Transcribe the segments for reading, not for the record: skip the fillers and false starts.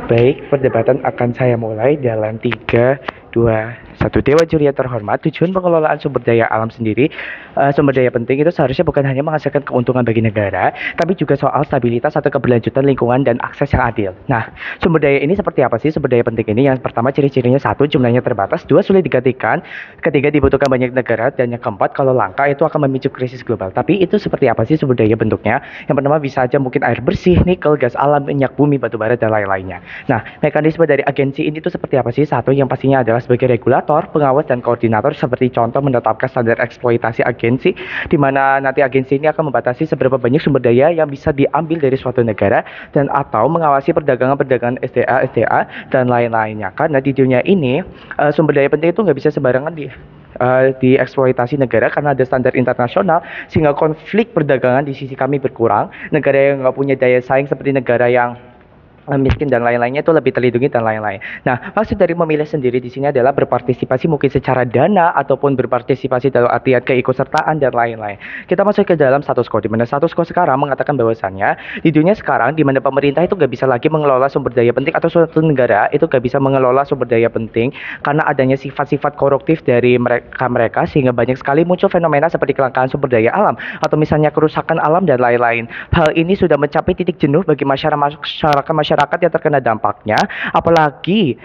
Baik, perdebatan akan saya mulai dalam 3, 2, 1. Dewan juri yang terhormat, tujuan pengelolaan sumber daya alam sendiri, sumber daya penting itu seharusnya bukan hanya menghasilkan keuntungan bagi negara, tapi juga soal stabilitas atau keberlanjutan lingkungan dan akses yang adil. Nah, sumber daya ini seperti apa sih sumber daya penting ini? Yang pertama ciri-cirinya satu, jumlahnya terbatas, dua, sulit digantikan, ketiga, dibutuhkan banyak negara, dan yang keempat, kalau langka itu akan memicu krisis global. Tapi itu seperti apa sih sumber daya bentuknya? Yang pertama bisa aja mungkin air bersih, nikel, gas alam, minyak bumi, batu bara, dan lain-lainnya. Nah, mekanisme dari agensi ini itu seperti apa sih? Satu, yang pastinya adalah sebagai regulator, pengawas, dan koordinator, seperti contoh menetapkan standar eksploitasi agensi, di mana nanti agensi ini akan membatasi seberapa banyak sumber daya yang bisa diambil dari suatu negara, dan atau mengawasi perdagangan-perdagangan SDA, dan lain-lainnya. Karena di dunia ini, sumber daya penting itu nggak bisa sembarangan dieksploitasi negara karena ada standar internasional, sehingga konflik perdagangan di sisi kami berkurang. Negara yang nggak punya daya saing seperti negara yang miskin dan lain-lainnya itu lebih terlindungi dan lain-lain. Nah, maksud dari memilih sendiri di sini adalah berpartisipasi mungkin secara dana ataupun berpartisipasi dalam artian keikutsertaan dan lain-lain. Kita masuk ke dalam status quo, di mana status quo sekarang mengatakan bahwasannya di dunia sekarang di mana pemerintah itu nggak bisa lagi mengelola sumber daya penting, atau suatu negara itu nggak bisa mengelola sumber daya penting karena adanya sifat-sifat koruptif dari mereka sehingga banyak sekali muncul fenomena seperti kelangkaan sumber daya alam atau misalnya kerusakan alam dan lain-lain. Hal ini sudah mencapai titik jenuh bagi masyarakat yang terkena dampaknya, apalagi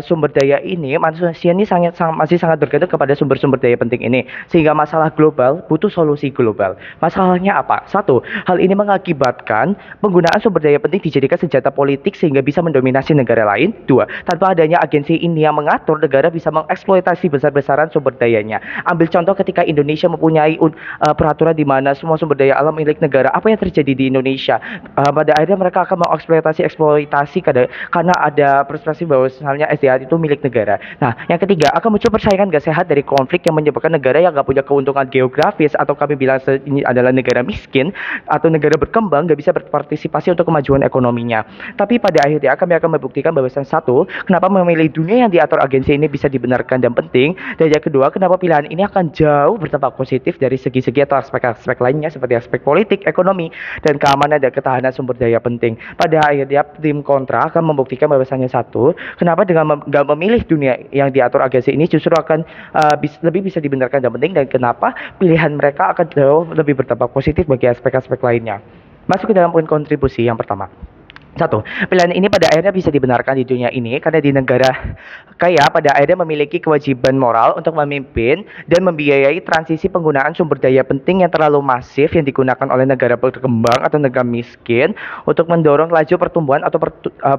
sumber daya ini manusia ini masih sangat bergantung kepada sumber-sumber daya penting ini, sehingga masalah global butuh solusi global. Masalahnya apa? Satu, hal ini mengakibatkan penggunaan sumber daya penting dijadikan senjata politik sehingga bisa mendominasi negara lain. Dua, tanpa adanya agensi ini yang mengatur, negara bisa mengeksploitasi besar-besaran sumber dayanya. Ambil contoh ketika Indonesia mempunyai peraturan di mana semua sumber daya alam milik negara, apa yang terjadi di Indonesia? Pada akhirnya mereka akan mengeksploitasi karena ada perspektif bahwa misalnya SDA itu milik negara. Nah, yang ketiga akan muncul persaingan gak sehat dari konflik yang menyebabkan negara yang gak punya keuntungan geografis atau kami bilang ini adalah negara miskin atau negara berkembang gak bisa berpartisipasi untuk kemajuan ekonominya. Tapi pada akhirnya kami akan membuktikan bahwasan satu, kenapa memilih dunia yang diatur agensi ini bisa dibenarkan dan penting, dan yang kedua, kenapa pilihan ini akan jauh berdampak positif dari segi-segi atau aspek-aspek lainnya seperti aspek politik, ekonomi, dan keamanan dan ketahanan sumber daya penting. Pada akhirnya tim kontra akan membuktikan bahwasannya satu, kenapa dengan nggak memilih dunia yang diatur agensi ini justru akan lebih bisa dibenarkan dan penting, dan kenapa pilihan mereka akan jauh lebih berdampak positif bagi aspek-aspek lainnya. Masuk ke dalam poin kontribusi yang pertama. Satu, pilihan ini pada akhirnya bisa dibenarkan di dunia ini karena di negara kaya pada akhirnya memiliki kewajiban moral untuk memimpin dan membiayai transisi penggunaan sumber daya penting yang terlalu masif yang digunakan oleh negara berkembang atau negara miskin untuk mendorong laju pertumbuhan atau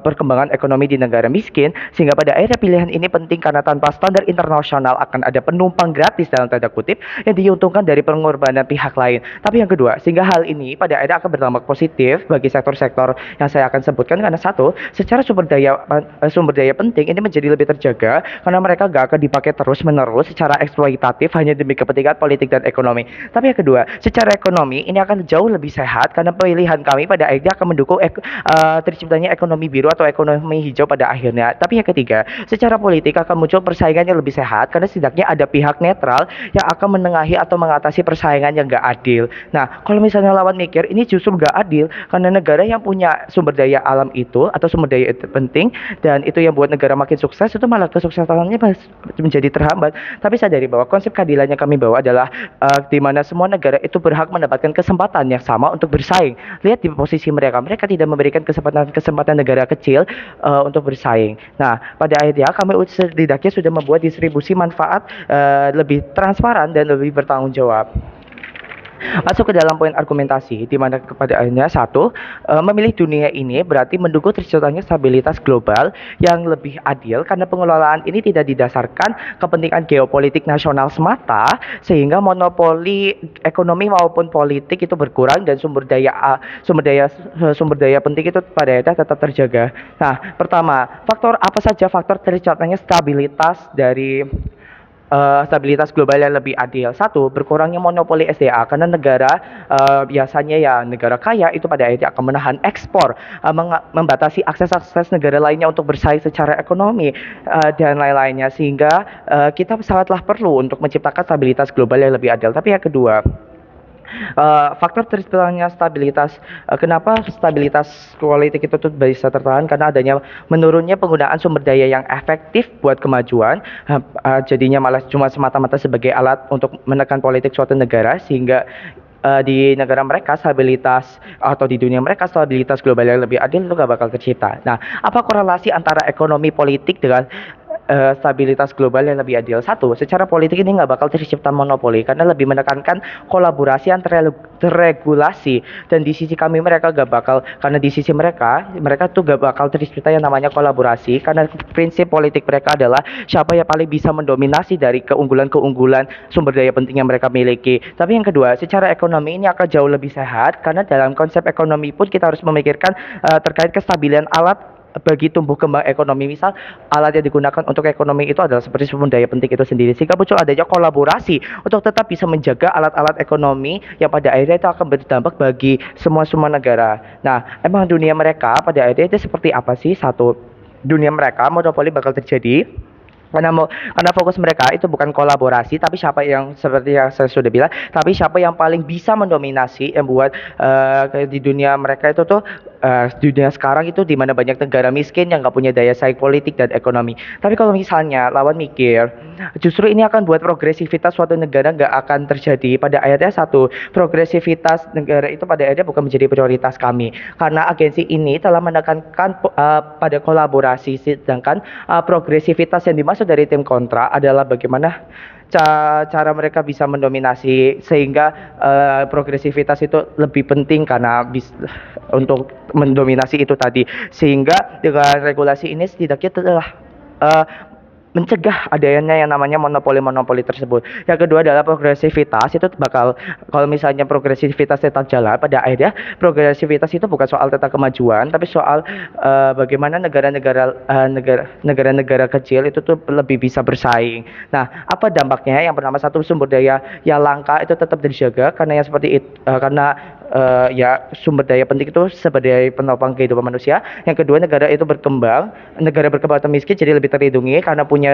perkembangan ekonomi di negara miskin, sehingga pada akhirnya pilihan ini penting karena tanpa standar internasional akan ada penumpang gratis dalam tanda kutip yang diuntungkan dari pengorbanan pihak lain. Tapi yang kedua, sehingga hal ini pada akhirnya akan berdampak positif bagi sektor-sektor yang saya akan sebutkan, karena satu, secara sumber daya penting ini menjadi lebih terjaga karena mereka gak akan dipakai terus-menerus secara eksploitatif hanya demi kepentingan politik dan ekonomi. Tapi yang kedua, secara ekonomi ini akan jauh lebih sehat karena pilihan kami pada akhirnya akan mendukung terciptanya ekonomi biru atau ekonomi hijau pada akhirnya. Tapi yang ketiga, secara politik akan muncul persaingan yang lebih sehat karena setidaknya ada pihak netral yang akan menengahi atau mengatasi persaingan yang gak adil. Nah, kalau misalnya lawan mikir ini justru gak adil karena negara yang punya sumber daya alam itu atau sumber daya itu penting dan itu yang buat negara makin sukses, itu malah kesuksesannya menjadi terhambat. Tapi sadari bahwa konsep keadilan yang kami bawa adalah di mana semua negara itu berhak mendapatkan kesempatan yang sama untuk bersaing. Lihat di posisi mereka tidak memberikan kesempatan negara kecil untuk bersaing. Nah, pada akhirnya kami setidaknya sudah membuat distribusi manfaat lebih transparan dan lebih bertanggung jawab. Masuk ke dalam poin argumentasi, di mana kepada akhirnya satu, memilih dunia ini berarti mendukung terciptanya stabilitas global yang lebih adil karena pengelolaan ini tidak didasarkan kepentingan geopolitik nasional semata, sehingga monopoli ekonomi maupun politik itu berkurang dan sumber daya penting itu pada akhirnya tetap terjaga. Nah, pertama, apa saja faktor terciptanya stabilitas global yang lebih adil? Satu, berkurangnya monopoli SDA karena negara biasanya ya negara kaya itu pada akhirnya akan menahan ekspor, membatasi akses negara lainnya untuk bersaing secara ekonomi dan lain-lainnya, sehingga kita sangatlah perlu untuk menciptakan stabilitas global yang lebih adil. Tapi yang kedua, Faktor terciptanya stabilitas, kenapa stabilitas politik itu tuh bisa tertahan karena adanya menurunnya penggunaan sumber daya yang efektif buat kemajuan, jadinya malah cuma semata-mata sebagai alat untuk menekan politik suatu negara sehingga di negara mereka stabilitas atau di dunia mereka stabilitas global yang lebih adil itu gak bakal tercipta. Nah, apa korelasi antara ekonomi politik dengan stabilitas global yang lebih adil? Satu, secara politik ini nggak bakal tercipta monopoli karena lebih menekankan kolaborasi antar regulasi, dan di sisi kami mereka gak bakal, karena di sisi mereka tuh gak bakal tercipta yang namanya kolaborasi karena prinsip politik mereka adalah siapa yang paling bisa mendominasi dari keunggulan-keunggulan sumber daya penting yang mereka miliki. Tapi yang kedua, secara ekonomi ini akan jauh lebih sehat karena dalam konsep ekonomi pun kita harus memikirkan terkait kestabilan alat bagi tumbuh kembang ekonomi. Misal alat yang digunakan untuk ekonomi itu adalah seperti sumber daya penting itu sendiri, sehingga muncul adanya kolaborasi untuk tetap bisa menjaga alat-alat ekonomi yang pada akhirnya itu akan berdampak bagi semua negara. Nah, emang dunia mereka pada akhirnya itu seperti apa sih? Satu, dunia mereka monopoli bakal terjadi karena fokus mereka itu bukan kolaborasi, tapi siapa yang, seperti yang saya sudah bilang, tapi siapa yang paling bisa mendominasi, yang buat di dunia mereka itu tuh dunia sekarang itu di mana banyak negara miskin yang nggak punya daya saing politik dan ekonomi. Tapi kalau misalnya lawan mikir, justru ini akan buat progresivitas suatu negara nggak akan terjadi. Pada akhirnya satu, progresivitas negara itu pada akhirnya bukan menjadi prioritas kami karena agensi ini telah menekankan pada kolaborasi, sedangkan progresivitas yang dimaksud dari tim kontra adalah bagaimana cara mereka bisa mendominasi, sehingga progresivitas itu lebih penting karena untuk mendominasi itu tadi, sehingga dengan regulasi ini setidaknya telah uh, mencegah adanya yang namanya monopoli-monopoli tersebut. Yang kedua adalah progresivitas itu bakal, kalau misalnya progresivitas tetap jalan, pada akhirnya progresivitas itu bukan soal tentang kemajuan, tapi soal bagaimana negara-negara kecil itu tuh lebih bisa bersaing. Nah, apa dampaknya? Yang pertama, satu, sumber daya yang langka itu tetap dijaga karena yang seperti itu, karena ya sumber daya penting itu sebagai penopang kehidupan manusia. Yang kedua, negara berkembang atau miskin jadi lebih terlindungi karena punya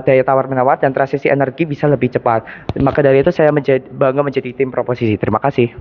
daya tawar menawar, dan transisi energi bisa lebih cepat. Maka dari itu saya bangga menjadi tim proposisi. Terima kasih.